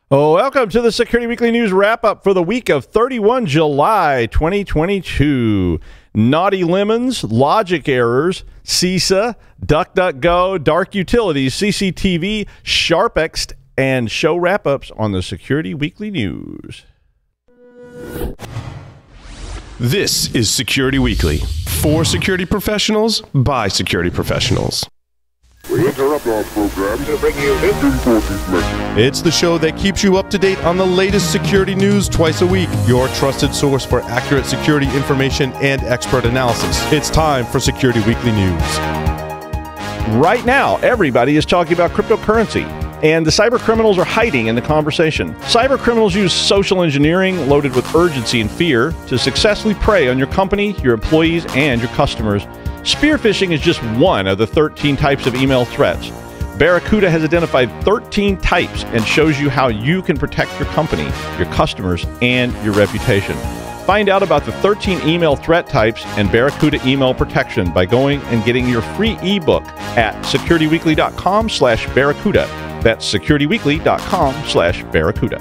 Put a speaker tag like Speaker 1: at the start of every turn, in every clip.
Speaker 1: Oh, welcome to the Security Weekly News wrap-up for the week of 31 July 2022. Naughty lemons, logic errors, CISA, DuckDuckGo, dark utilities, CCTV, Sharpext, and show wrap-ups on the Security Weekly News.
Speaker 2: This is Security Weekly, for security professionals, by security professionals.
Speaker 3: We interrupt our program to bring you this important message.
Speaker 2: It's the show that keeps you up to date on the latest security news twice a week. Your trusted source for accurate security information and expert analysis. It's time for Security Weekly News.
Speaker 1: Right now, everybody is talking about cryptocurrency, and the cyber criminals are hiding in the conversation. Cyber criminals use social engineering loaded with urgency and fear to successfully prey on your company, your employees, and your customers. Spear phishing is just one of the 13 types of email threats. Barracuda has identified 13 types and shows you how you can protect your company, your customers, and your reputation. Find out about the 13 email threat types and Barracuda email protection by going and getting your free ebook at securityweekly.com/Barracuda. That's securityweekly.com/Barracuda.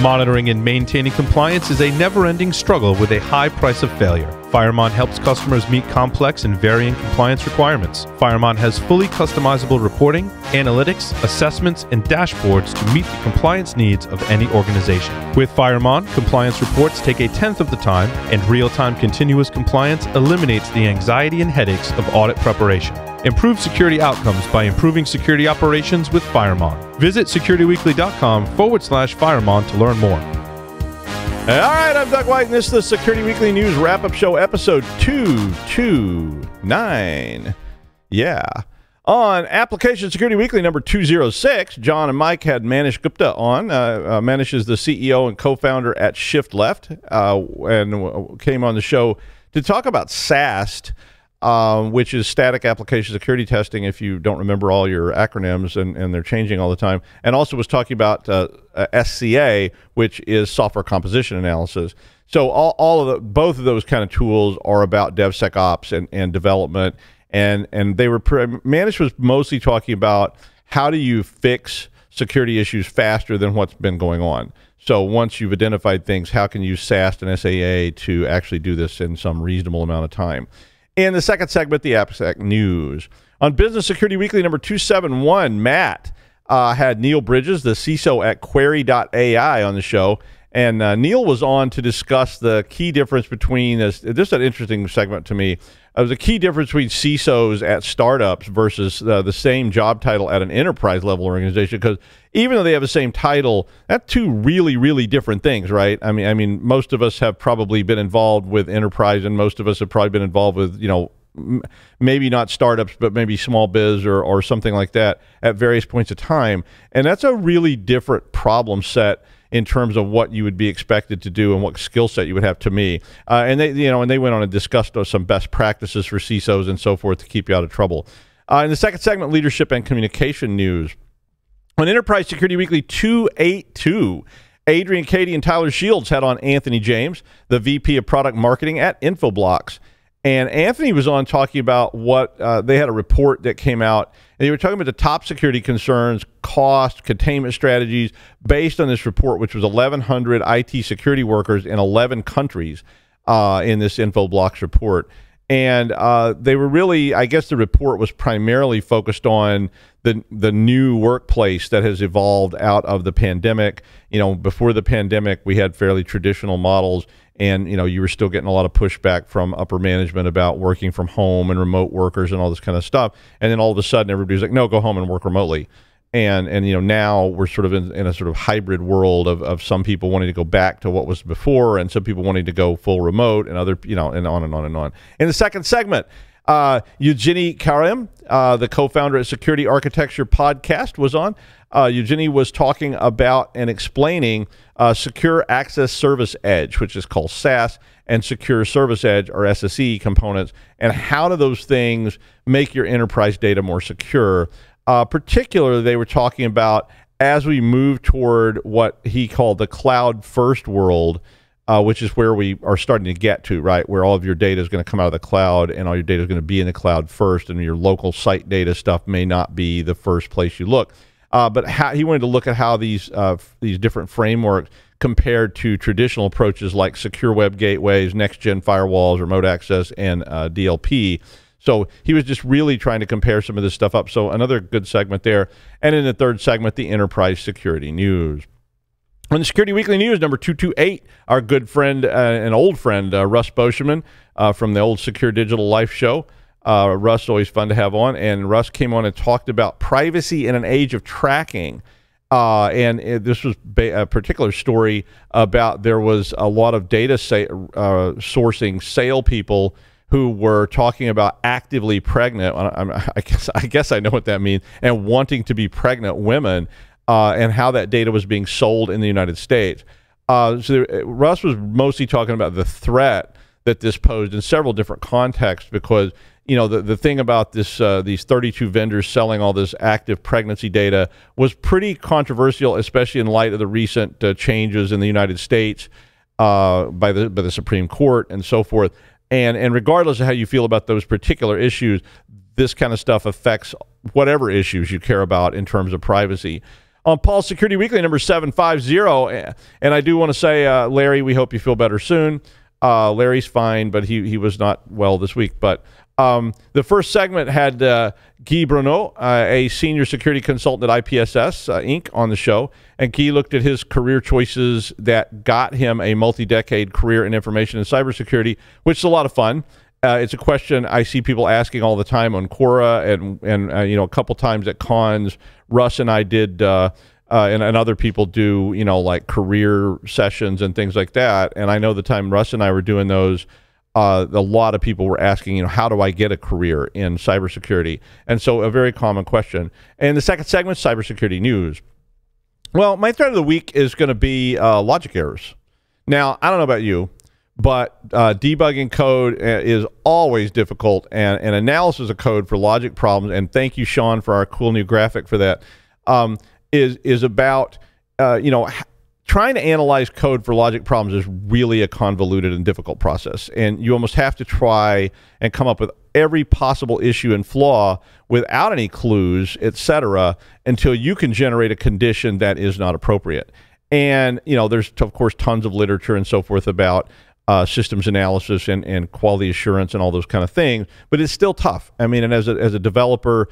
Speaker 4: Monitoring and maintaining compliance is a never-ending struggle with a high price of failure. FIREMON helps customers meet complex and varying compliance requirements. FIREMON has fully customizable reporting, analytics, assessments, and dashboards to meet the compliance needs of any organization. With FIREMON, compliance reports take a tenth of the time, and real-time continuous compliance eliminates the anxiety and headaches of audit preparation. Improve security outcomes by improving security operations with FIREMON. Visit securityweekly.com/FIREMON to learn more.
Speaker 1: All right, I'm Doug White, and this is the Security Weekly News Wrap-Up Show, episode 229. Yeah. On Application Security Weekly number 206, John and Mike had Manish Gupta on. Manish is the CEO and co-founder at Shift Left, and came on the show to talk about SAST, which is Static Application Security Testing, if you don't remember all your acronyms, and they're changing all the time. And also was talking about SCA, which is Software Composition Analysis. So both of those kind of tools are about DevSecOps and development. And they were Manish was mostly talking about how do you fix security issues faster than what's been going on. So once you've identified things, how can you use SAST and SAA to actually do this in some reasonable amount of time? In the second segment, the AppSec News. On Business Security Weekly number 271, Matt had Neil Bridges, the CISO at Query.ai, on the show. And Neil was on to discuss the key difference between, this is an interesting segment to me, it was a key difference between CISOs at startups versus the same job title at an enterprise level organization, because even though they have the same title, that's two really, really different things, right? I mean, most of us have probably been involved with enterprise, and most of us have probably been involved with, maybe not startups, but maybe small biz or something like that at various points of time. And that's a really different problem set in terms of what you would be expected to do and what skill set you would have, to me. And they went on and discussed some best practices for CISOs and so forth to keep you out of trouble. In the second segment, leadership and communication news. On Enterprise Security Weekly 282, Adrian Cady and Tyler Shields had on Anthony James, the VP of Product Marketing at Infoblox. And Anthony was on talking about what they had a report that came out, and they were talking about the top security concerns, cost, containment strategies, based on this report, which was 1,100 IT security workers in 11 countries in this Infoblox report. And they were really, I guess the report was primarily focused on the new workplace that has evolved out of the pandemic. Before the pandemic, we had fairly traditional models, and you were still getting a lot of pushback from upper management about working from home and remote workers and all this kind of stuff. And then all of a sudden, everybody's like, no, go home and work remotely. And now we're sort of in a sort of hybrid world of some people wanting to go back to what was before, and some people wanting to go full remote, and other, and on and on and on. In the second segment, Eugenie Karim, the co-founder at Security Architecture Podcast, was on. Eugenie was talking about and explaining Secure Access Service Edge, which is called SaaS, and Secure Service Edge, or SSE components, and how do those things make your enterprise data more secure. Particularly, they were talking about as we move toward what he called the cloud-first world, which is where we are starting to get to, right? Where all of your data is going to come out of the cloud, and all your data is going to be in the cloud first, and your local site data stuff may not be the first place you look. but he wanted to look at how these different frameworks compared to traditional approaches like secure web gateways, next-gen firewalls, remote access, and DLP. So he was just really trying to compare some of this stuff up. So another good segment there. And in the third segment, the enterprise security news. On the Security Weekly News, number 228, our good friend, an old friend, Russ Boschman from the old Secure Digital Life show. Russ, always fun to have on. And Russ came on and talked about privacy in an age of tracking. This was a particular story about there was a lot of data sourcing sale people who were talking about actively pregnant. I guess I know what that means, and wanting to be pregnant women. And how that data was being sold in the United States. Russ was mostly talking about the threat that this posed in several different contexts, because the thing about this these 32 vendors selling all this active pregnancy data was pretty controversial, especially in light of the recent changes in the United States by the Supreme Court and so forth. And regardless of how you feel about those particular issues, this kind of stuff affects whatever issues you care about in terms of privacy. On Paul's Security Weekly, number 750, and I do want to say, Larry, we hope you feel better soon. Larry's fine, but he was not well this week. But the first segment had Guy Bruneau, a senior security consultant at IPSS Inc., on the show. And Guy looked at his career choices that got him a multi-decade career in information and cybersecurity, which is a lot of fun. It's a question I see people asking all the time on Quora and a couple times at cons. Russ and I did, and other people do, like career sessions and things like that. And I know the time Russ and I were doing those, a lot of people were asking, how do I get a career in cybersecurity? And so a very common question. And the second segment, cybersecurity news. Well, my thread of the week is going to be logic errors. Now, I don't know about you, but debugging code is always difficult, and analysis of code for logic problems, and thank you, Sean, for our cool new graphic for that, is about, trying to analyze code for logic problems is really a convoluted and difficult process, and you almost have to try and come up with every possible issue and flaw without any clues, etc., until you can generate a condition that is not appropriate. And, there's, of course, tons of literature and so forth about systems analysis and quality assurance and all those kind of things, but it's still tough. I mean, and as a developer,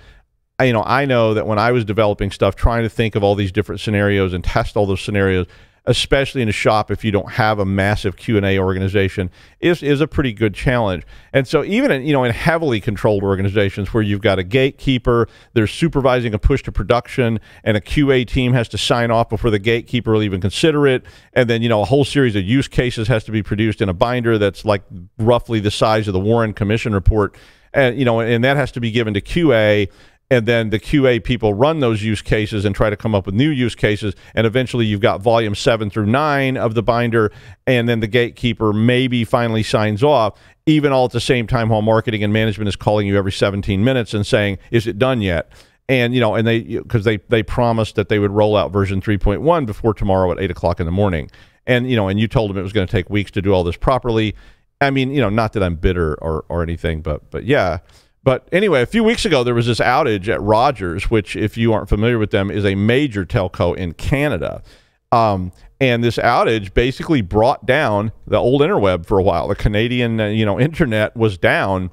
Speaker 1: I know that when I was developing stuff, trying to think of all these different scenarios and test all those scenarios, especially in a shop if you don't have a massive Q&A organization, is a pretty good challenge. And so even in heavily controlled organizations where you've got a gatekeeper, they're supervising a push to production, and a QA team has to sign off before the gatekeeper will even consider it, and then a whole series of use cases has to be produced in a binder that's like roughly the size of the Warren Commission report, and and that has to be given to QA. And then the QA people run those use cases and try to come up with new use cases. And eventually you've got volume 7 through 9 of the binder. And then the gatekeeper maybe finally signs off, even all at the same time while marketing and management is calling you every 17 minutes and saying, is it done yet? And, and because they promised that they would roll out version 3.1 before tomorrow at 8 o'clock in the morning. And, and you told them it was going to take weeks to do all this properly. I mean, not that I'm bitter or anything, but yeah. But anyway, a few weeks ago, there was this outage at Rogers, which, if you aren't familiar with them, is a major telco in Canada. And this outage basically brought down the old interweb for a while. The Canadian, internet was down.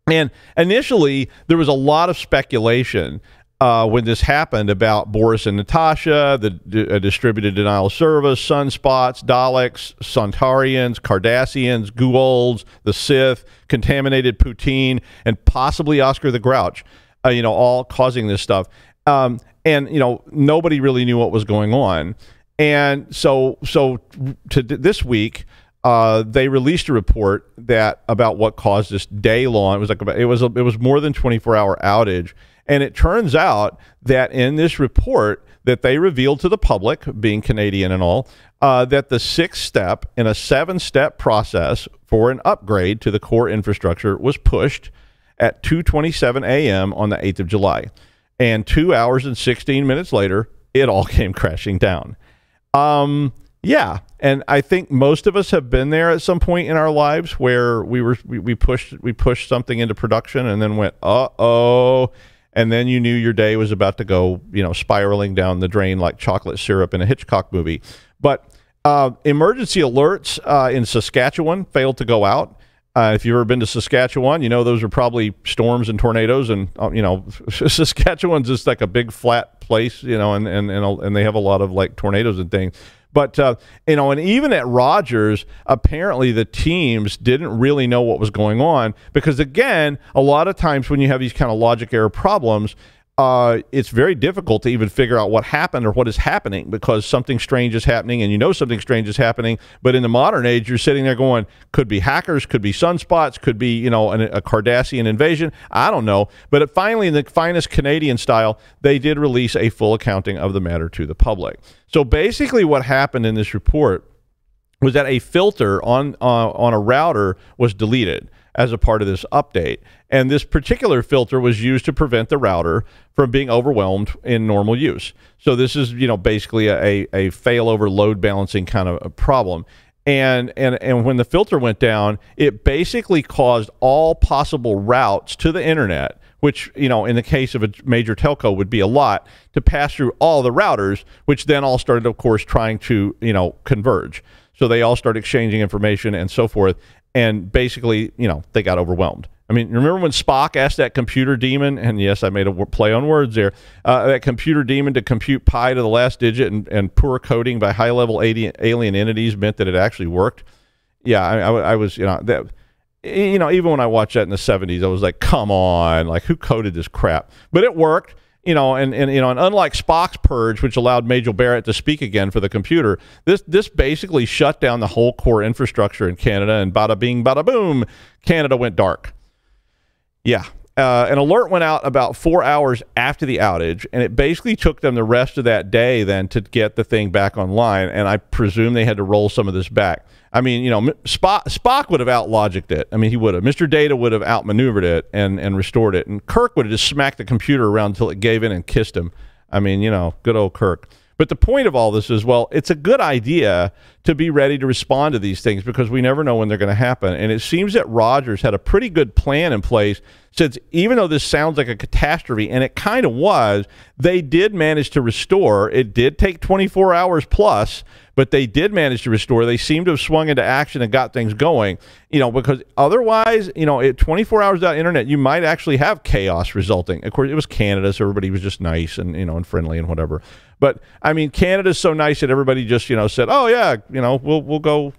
Speaker 1: And initially, there was a lot of speculation when this happened about Boris and Natasha, the distributed denial of service, sunspots, Daleks, Sontarans, Cardassians, Goa'ulds, the Sith, contaminated poutine, and possibly Oscar the Grouch, all causing this stuff. And nobody really knew what was going on. And so to this week, they released a report about what caused this day-long. It was more than 24-hour outage. And it turns out that in this report that they revealed to the public, being Canadian and all, that the 6th step in a 7-step process for an upgrade to the core infrastructure was pushed at 2:27 a.m. on the 8th of July. And 2 hours and 16 minutes later, it all came crashing down. Yeah, and I think most of us have been there at some point in our lives where we pushed something into production and then went, uh-oh. and then you knew your day was about to go, spiraling down the drain like chocolate syrup in a Hitchcock movie. But emergency alerts in Saskatchewan failed to go out. If you've ever been to Saskatchewan, those are probably storms and tornadoes, and Saskatchewan's just like a big flat place, and they have a lot of like tornadoes and things. But and even at Rogers, apparently the teams didn't really know what was going on, because again, a lot of times when you have these kind of logic error problems, it's very difficult to even figure out what happened or what is happening, because something strange is happening and something strange is happening. But in the modern age, you're sitting there going, could be hackers, could be sunspots, could be, a Cardassian invasion. I don't know. But finally, in the finest Canadian style, they did release a full accounting of the matter to the public. So basically what happened in this report was that a filter on a router was deleted as a part of this update. And this particular filter was used to prevent the router from being overwhelmed in normal use. So this is, basically a failover load balancing kind of a problem. And when the filter went down, it basically caused all possible routes to the internet, which, in the case of a major telco would be a lot, to pass through all the routers, which then all started, of course, trying to, converge. So they all started exchanging information and so forth. And basically, they got overwhelmed. I mean, remember when Spock asked that computer demon, and yes, I made a play on words there, that computer demon to compute pi to the last digit, and poor coding by high-level alien entities meant that it actually worked? Yeah, I was, even when I watched that in the 70s, I was like, come on, like, who coded this crap? But it worked. And unlike Spock's purge, which allowed Majel Barrett to speak again for the computer, this basically shut down the whole core infrastructure in Canada, and bada bing, bada boom, Canada went dark. Yeah. An alert went out about 4 hours after the outage, and it basically took them the rest of that day then to get the thing back online, and I presume they had to roll some of this back. I mean, Spock would have out-logicked it. I mean, he would have. Mr. Data would have outmaneuvered it and restored it, and Kirk would have just smacked the computer around until it gave in and kissed him. I mean, good old Kirk. But the point of all this is, well, it's a good idea to be ready to respond to these things, because we never know when they're going to happen. And it seems that Rogers had a pretty good plan in place, since even though this sounds like a catastrophe, and it kind of was, they did manage to restore. It did take 24 hours plus, but they did manage to restore. They seem to have swung into action and got things going, because otherwise, 24 hours without internet, you might actually have chaos resulting. Of course, it was Canada, so everybody was just nice and, and friendly and whatever. But I mean, Canada's so nice that everybody just, said, oh yeah, we'll go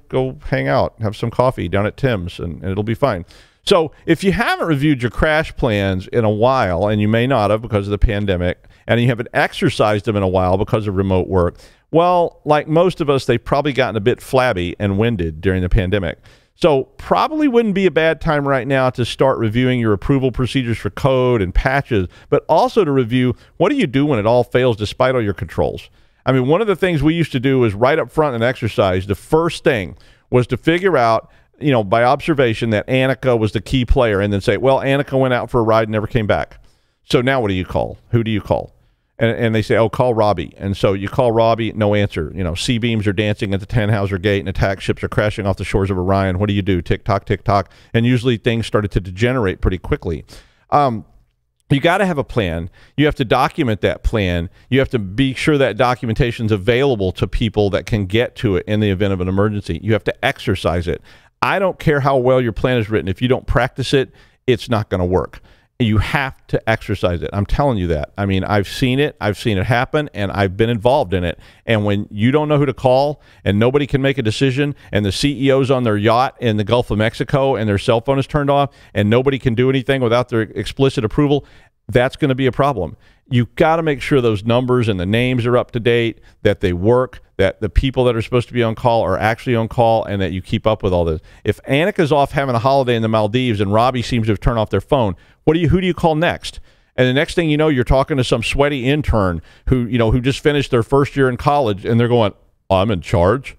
Speaker 1: hang out, have some coffee down at Tim's, and it'll be fine. So if you haven't reviewed your crash plans in a while, and you may not have because of the pandemic, and you haven't exercised them in a while because of remote work, well, like most of us, they've probably gotten a bit flabby and winded during the pandemic. So probably wouldn't be a bad time right now to start reviewing your approval procedures for code and patches, but also to review, what do you do when it all fails despite all your controls? I mean, one of the things we used to do was right up front in exercise, the first thing was to figure out, by observation, that Annika was the key player, and then say, well, Annika went out for a ride and never came back. So now what do you call? Who do you call? And they say, oh, call Robbie. And so you call Robbie, no answer. C-beams are dancing at the Tannhauser Gate, and attack ships are crashing off the shores of Orion. What do you do? Tick-tock, tick-tock. And usually things started to degenerate pretty quickly. You got to have a plan. You have to document that plan. You have to be sure that documentation is available to people that can get to it in the event of an emergency. You have to exercise it. I don't care how well your plan is written. If you don't practice it, it's not going to work. You have to exercise it. I'm telling you that. I mean, I've seen it happen, and I've been involved in it. And when you don't know who to call, and nobody can make a decision, and the CEO's on their yacht in the Gulf of Mexico, and their cell phone is turned off, and nobody can do anything without their explicit approval, that's going to be a problem. You've got to make sure those numbers and the names are up to date, that they work, that the people that are supposed to be on call are actually on call, and that you keep up with all this. If Annika's off having a holiday in the Maldives and Robbie seems to have turned off their phone, who do you call next? And the next thing you know, you're talking to some sweaty intern who just finished their first year in college, and they're going, I'm in charge.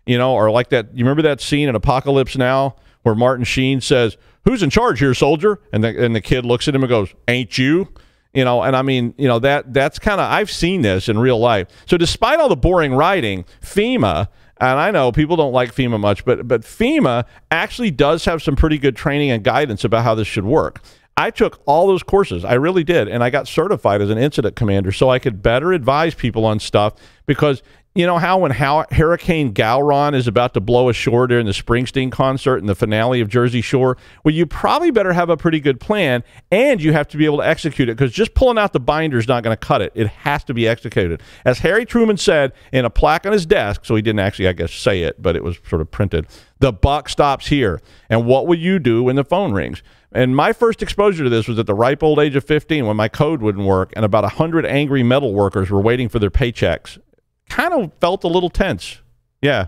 Speaker 1: Or like that, you remember that scene in Apocalypse Now where Martin Sheen says, who's in charge here, soldier? And the kid looks at him and goes, ain't you? And I mean, that's kind of, I've seen this in real life. So despite all the boring writing, FEMA, and I know people don't like FEMA much, but FEMA actually does have some pretty good training and guidance about how this should work. I took all those courses. I really did. And I got certified as an incident commander so I could better advise people on stuff, because you know how when Hurricane Gowron is about to blow ashore during the Springsteen concert and the finale of Jersey Shore? Well, you probably better have a pretty good plan, and you have to be able to execute it, because just pulling out the binder is not going to cut it. It has to be executed. As Harry Truman said in a plaque on his desk, so he didn't actually, I guess, say it, but it was sort of printed, the buck stops here. And what will you do when the phone rings? And my first exposure to this was at the ripe old age of 15, when my code wouldn't work and about 100 angry metal workers were waiting for their paychecks. Kind of felt a little tense. Yeah.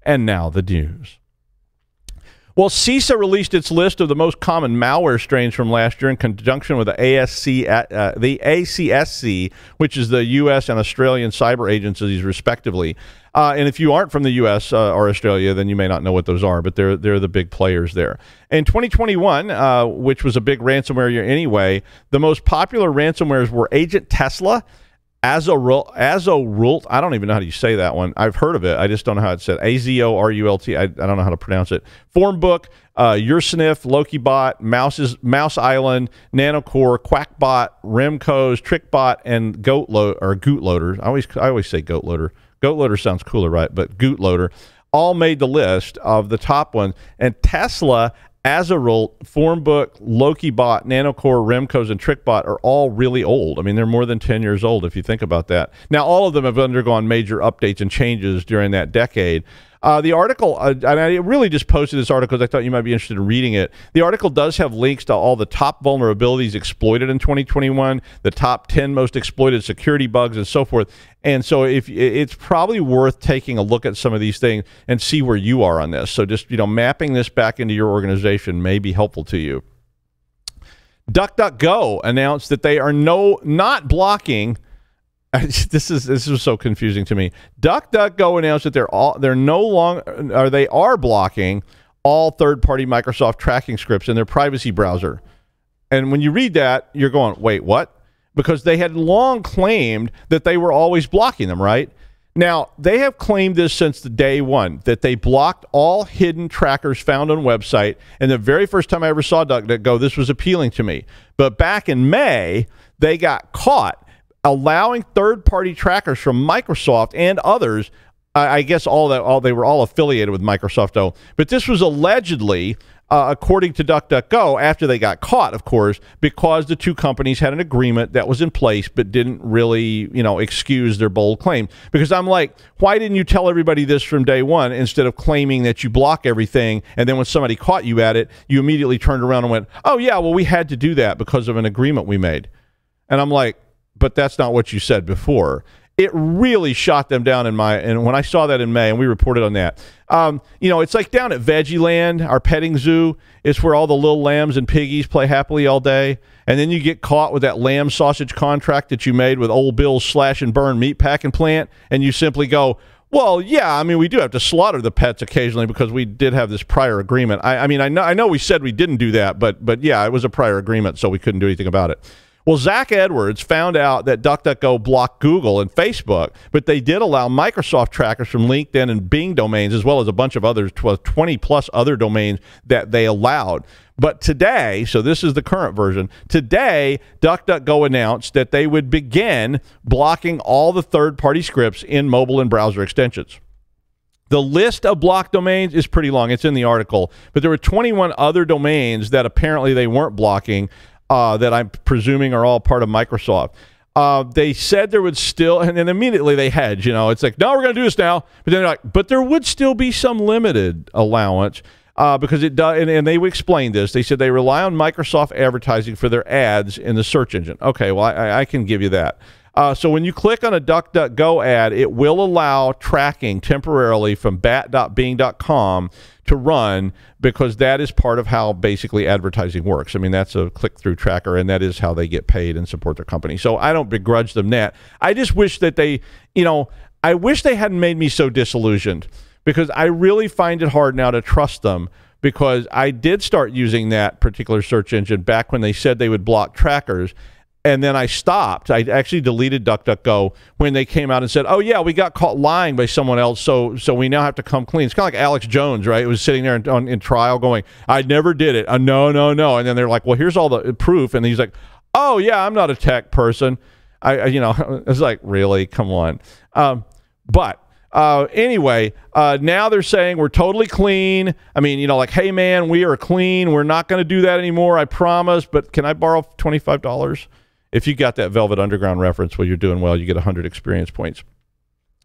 Speaker 1: And now the news. Well, CISA released its list of the most common malware strains from last year in conjunction with the ACSC, which is the U.S. and Australian cyber agencies, respectively. And if you aren't from the U.S. Or Australia, then you may not know what those are, but they're the big players there. In 2021, which was a big ransomware year anyway, the most popular ransomwares were Agent Tesla, Azorult. I don't even know how you say that one. I've heard of it. I just don't know how it's said. Azorult. I don't know how to pronounce it. Formbook, Ursnif, LokiBot, Mouse Island, Nanocore, Quackbot, Remcos, TrickBot, and Gootloader. I always say Goatloader. Goatloader sounds cooler, right? But Gootloader all made the list of the top ones. And Tesla, Azorult, Formbook, LokiBot, Nanocore, Remcos, and TrickBot are all really old. I mean, they're more than 10 years old if you think about that. Now, all of them have undergone major updates and changes during that decade. The article, and I really just posted this article because I thought you might be interested in reading it. The article does have links to all the top vulnerabilities exploited in 2021, the top 10 most exploited security bugs, and so forth. And so it's probably worth taking a look at some of these things and see where you are on this. So just, mapping this back into your organization may be helpful to you. DuckDuckGo announced that they are not blocking. This is so confusing to me. DuckDuckGo announced that they are blocking all third-party Microsoft tracking scripts in their privacy browser. And when you read that, you're going, wait, what? Because they had long claimed that they were always blocking them, right? Now, they have claimed this since the day one, that they blocked all hidden trackers found on website. And the very first time I ever saw DuckDuckGo, this was appealing to me. But back in May, they got caught allowing third-party trackers from Microsoft and others. I guess they were all affiliated with Microsoft, though. But this was allegedly, according to DuckDuckGo, after they got caught, of course, because the two companies had an agreement that was in place but didn't really, excuse their bold claim. Because I'm like, why didn't you tell everybody this from day one instead of claiming that you block everything, and then when somebody caught you at it, you immediately turned around and went, oh, yeah, well, we had to do that because of an agreement we made. And I'm like, but that's not what you said before. It really shot them down and when I saw that in May, and we reported on that. It's like down at Veggieland, our petting zoo. It's where all the little lambs and piggies play happily all day. And then you get caught with that lamb sausage contract that you made with Old Bill's Slash and Burn meat packing plant, and you simply go, well, yeah, I mean, we do have to slaughter the pets occasionally because we did have this prior agreement. I know we said we didn't do that, but yeah, it was a prior agreement, so we couldn't do anything about it. Well, Zach Edwards found out that DuckDuckGo blocked Google and Facebook, but they did allow Microsoft trackers from LinkedIn and Bing domains, as well as a bunch of others, 20-plus other domains that they allowed. But today, so this is the current version, today, DuckDuckGo announced that they would begin blocking all the third-party scripts in mobile and browser extensions. The list of blocked domains is pretty long. It's in the article. But there were 21 other domains that apparently they weren't blocking, that I'm presuming are all part of Microsoft. They said there would still, and then immediately they hedge, it's like, no, we're going to do this now. But then they're like, but there would still be some limited allowance because it does, and they explained this. They said they rely on Microsoft advertising for their ads in the search engine. Okay, well, I can give you that. So when you click on a DuckDuckGo ad, it will allow tracking temporarily from bat.bing.com to run, because that is part of how basically advertising works. I mean, that's a click-through tracker, and that is how they get paid and support their company. So I don't begrudge them that. I just wish that they, I wish they hadn't made me so disillusioned, because I really find it hard now to trust them, because I did start using that particular search engine back when they said they would block trackers. And then I stopped. I actually deleted DuckDuckGo when they came out and said, oh, yeah, we got caught lying by someone else, so we now have to come clean. It's kind of like Alex Jones, right? It was sitting there in trial going, I never did it. No. And then they're like, well, here's all the proof. And he's like, oh, yeah, I'm not a tech person. I was like, really? Come on. Anyway, now they're saying we're totally clean. I mean, like, hey, man, we are clean. We're not going to do that anymore, I promise. But can I borrow $25? If you got that Velvet Underground reference, well, you're doing well. You get 100 experience points.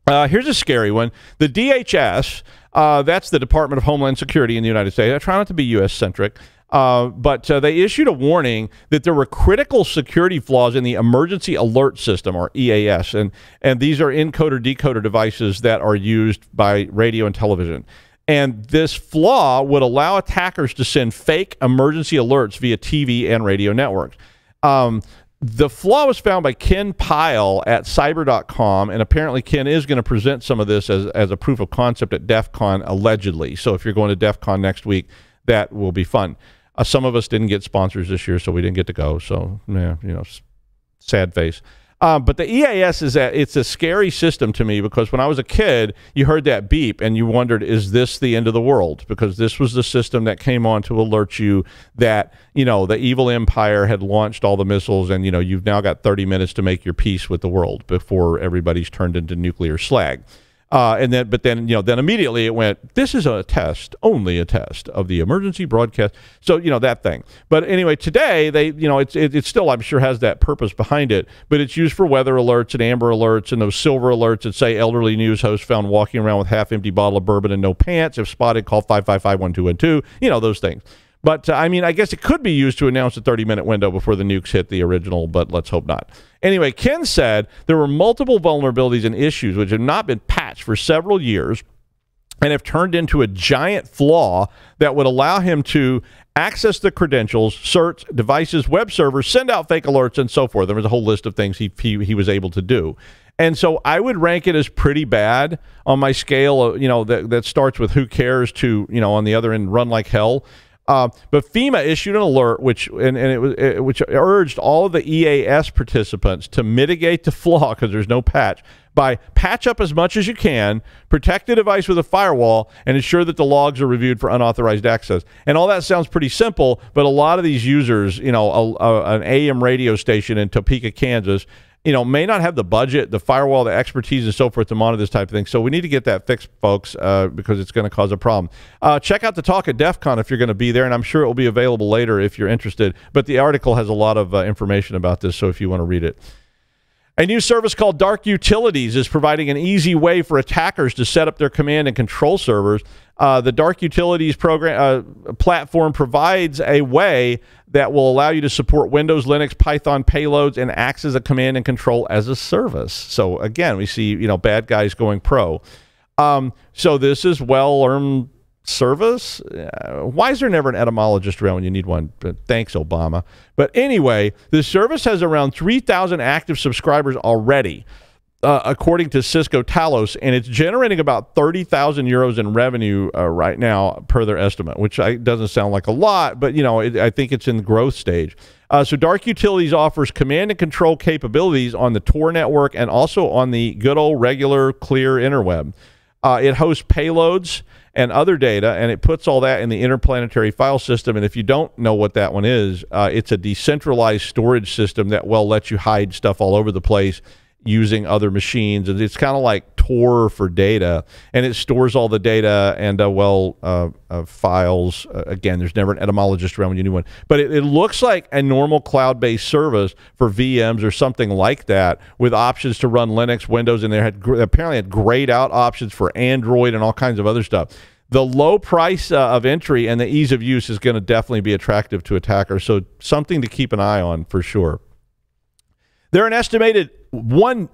Speaker 1: Here's a scary one. The DHS, that's the Department of Homeland Security in the United States. I try not to be U.S.-centric. But they issued a warning that there were critical security flaws in the emergency alert system, or EAS, and these are encoder-decoder devices that are used by radio and television. And this flaw would allow attackers to send fake emergency alerts via TV and radio networks. The flaw was found by Ken Pyle at cyber.com, and apparently Ken is going to present some of this as a proof of concept at DEF CON, allegedly. So if you're going to DEF CON next week, that will be fun. Some of us didn't get sponsors this year, so we didn't get to go. So, yeah, sad face. But the EAS it's a scary system to me, because when I was a kid, you heard that beep and you wondered, is this the end of the world? Because this was the system that came on to alert you that, the evil empire had launched all the missiles, and, you've now got 30 minutes to make your peace with the world before everybody's turned into nuclear slag. But then immediately it went, this is a test, only a test of the emergency broadcast. So, that thing. But anyway, today it still, I'm sure, has that purpose behind it, but it's used for weather alerts and amber alerts and those silver alerts that say elderly news host found walking around with half-empty bottle of bourbon and no pants. If spotted, call 555-1212. Those things. But, I guess it could be used to announce a 30-minute window before the nukes hit the original, but let's hope not. Anyway, Ken said there were multiple vulnerabilities and issues which have not been patched for several years and have turned into a giant flaw that would allow him to access the credentials, search devices, web servers, send out fake alerts, and so forth. There was a whole list of things he was able to do. And so I would rank it as pretty bad on my scale, that starts with who cares to, on the other end, run like hell. But FEMA issued an alert which urged all of the EAS participants to mitigate the flaw, because there's no patch, by patch up as much as you can, protect the device with a firewall, and ensure that the logs are reviewed for unauthorized access. And all that sounds pretty simple, but a lot of these users, an AM radio station in Topeka, Kansas, may not have the budget, the firewall, the expertise, and so forth to monitor this type of thing. So we need to get that fixed, folks, because it's going to cause a problem. Check out the talk at DEF CON if you're going to be there, and I'm sure it will be available later if you're interested. But the article has a lot of information about this, so if you want to read it. A new service called Dark Utilities is providing an easy way for attackers to set up their command and control servers. The Dark Utilities platform provides a way that will allow you to support Windows, Linux, Python payloads, and acts as a command and control as a service. So again, we see bad guys going pro. So this is well-earned service. Why is there never an etymologist around when you need one? Thanks, Obama. But anyway, the service has around 3,000 active subscribers already, according to Cisco Talos, and it's generating about 30,000 euros in revenue right now per their estimate, which doesn't sound like a lot, but I think it's in the growth stage. So Dark Utilities offers command and control capabilities on the Tor network and also on the good old regular clear interweb. It hosts payloads and other data, and it puts all that in the interplanetary file system. And if you don't know what that one is, it's a decentralized storage system that will let you hide stuff all over the place using other machines. And it's kind of like Tor for data, and it stores all the data and files. Again, there's never an etymologist around when you need one, but it looks like a normal cloud-based service for VMs or something like that, with options to run Linux, Windows, and they apparently had grayed out options for Android and all kinds of other stuff. The low price of entry and the ease of use is going to definitely be attractive to attackers, so something to keep an eye on for sure. There are an estimated more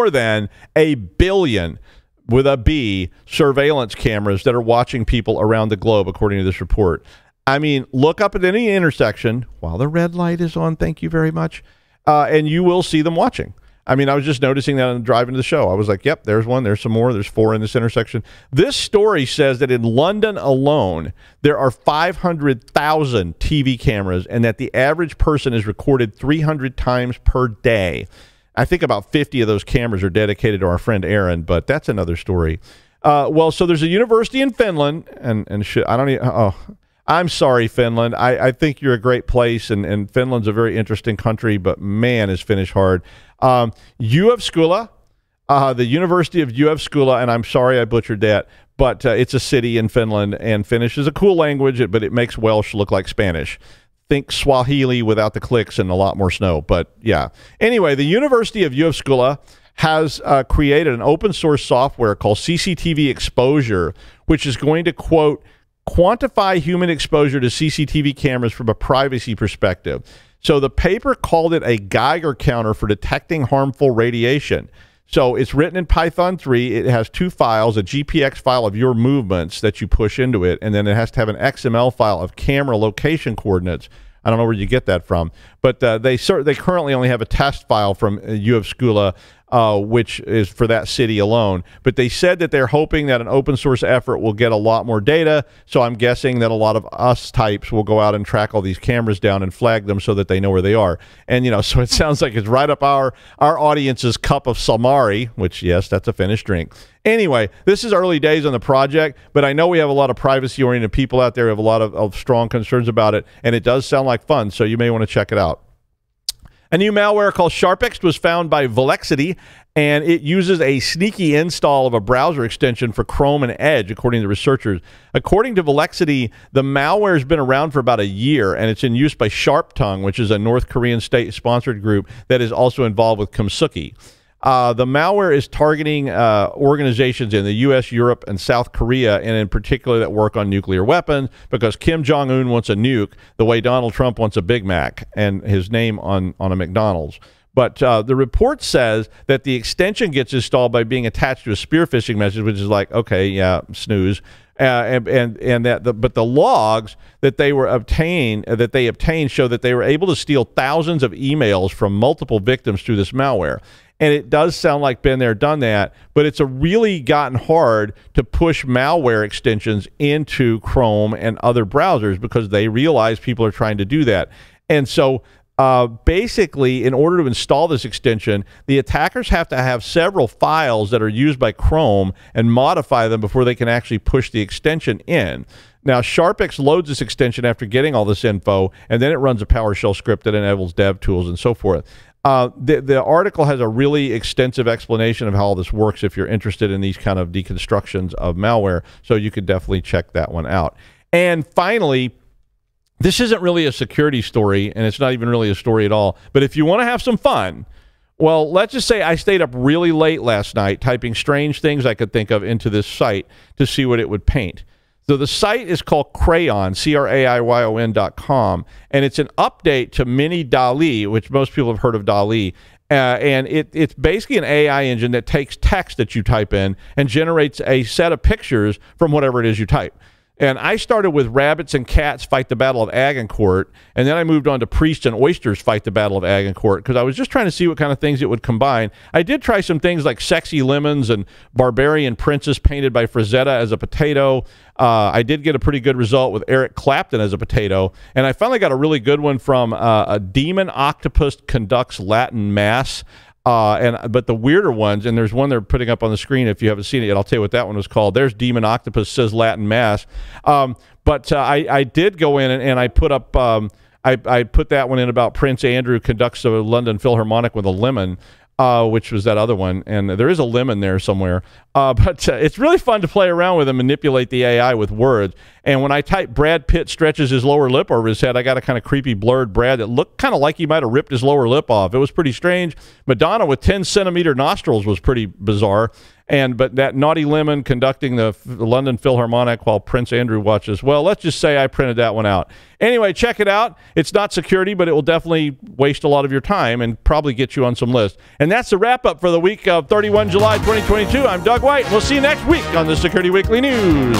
Speaker 1: than 1 billion, with a B, surveillance cameras that are watching people around the globe, according to this report. I mean, look up at any intersection while the red light is on, thank you very much, and you will see them watching. I mean, I was just noticing that on driving to the show. I was like, yep, there's one, there's some more, there's 4 in this intersection. This story says that in London alone, there are 500,000 TV cameras, and that the average person is recorded 300 times per day. I think about 50 of those cameras are dedicated to our friend Aaron, but that's another story. Well, so there's a university in Finland, and I don't even, I'm sorry, Finland. I think you're a great place, and Finland's a very interesting country, but man, is Finnish hard. Jyväskylä, the University of Jyväskylä, and I'm sorry I butchered that, but it's a city in Finland, and Finnish is a cool language, but it makes Welsh look like Spanish. Think Swahili without the clicks and a lot more snow, but yeah. Anyway, the University of Jyväskylä has created an open source software called CCTV Exposure, which is going to, quote, quantify human exposure to CCTV cameras from a privacy perspective. So the paper called it a Geiger counter for detecting harmful radiation. So it's written in Python 3. It has 2 files, a GPX file of your movements that you push into it, and then it has to have an XML file of camera location coordinates. I don't know where you get that from, but they currently only have a test file from Jyväskylä, which is for that city alone. But they said that they're hoping that an open source effort will get a lot more data. So I'm guessing that a lot of us types will go out and track all these cameras down and flag them so that they know where they are. And, you know, so it sounds like it's right up our audience's cup of Samari, which, yes, that's a Finnish drink. Anyway, this is early days on the project, but I know we have a lot of privacy-oriented people out there who have a lot of strong concerns about it, and it does sound like fun, so you may want to check it out. A new malware called Sharpext was found by Velexity, and it uses a sneaky install of a browser extension for Chrome and Edge, according to researchers. According to Velexity, the malware has been around for about a year, and it's in use by SharpTongue, which is a North Korean state-sponsored group that is also involved with Kumsuki. The malware is targeting organizations in the U.S., Europe, and South Korea, and in particular that work on nuclear weapons, because Kim Jong-un wants a nuke the way Donald Trump wants a Big Mac and his name on a McDonald's. But the report says that the extension gets installed by being attached to a spear phishing message, which is like, okay, yeah, snooze. But the logs that they obtained show that they were able to steal thousands of emails from multiple victims through this malware. And it does sound like been there, done that, but it's really gotten hard to push malware extensions into Chrome and other browsers because they realize people are trying to do that. And so basically, in order to install this extension, the attackers have to have several files that are used by Chrome and modify them before they can actually push the extension in. Now, Sharpext loads this extension after getting all this info, and then it runs a PowerShell script that enables dev tools and so forth. The article has a really extensive explanation of how all this works if you're interested in these kind of deconstructions of malware, so you could definitely check that one out. And finally, this isn't really a security story, and it's not even really a story at all, but if you want to have some fun, well, let's just say I stayed up really late last night typing strange things I could think of into this site to see what it would paint. So the site is called Crayon, CRAIYON.com, and it's an update to Mini DALL-E, which most people have heard of DALL-E. And it's basically an AI engine that takes text that you type in and generates a set of pictures from whatever it is you type. And I started with rabbits and cats fight the battle of Agincourt, and then I moved on to priests and oysters fight the battle of Agincourt because I was just trying to see what kind of things it would combine. I did try some things like sexy lemons and barbarian princess painted by Frazetta as a potato. I did get a pretty good result with Eric Clapton as a potato, and I finally got a really good one from a demon octopus conducts Latin mass. But the weirder ones, and there's one they're putting up on the screen if you haven't seen it yet, I'll tell you what that one was called. There's Demon Octopus says Latin Mass. I did go in and I put up, I put that one in about Prince Andrew conducts the London Philharmonic with a lemon, which was that other one. And there is a lemon there somewhere. But it's really fun to play around with and manipulate the AI with words. And when I type Brad Pitt stretches his lower lip over his head, I got a kind of creepy blurred Brad that looked kind of like he might have ripped his lower lip off. It was pretty strange. Madonna with 10-centimeter nostrils was pretty bizarre. But that naughty lemon conducting the London Philharmonic while Prince Andrew watches, well, let's just say I printed that one out. Anyway, check it out. It's not security, but it will definitely waste a lot of your time and probably get you on some lists. And that's the wrap-up for the week of 31 July 2022. I'm Doug White. We'll see you next week on the Security Weekly News.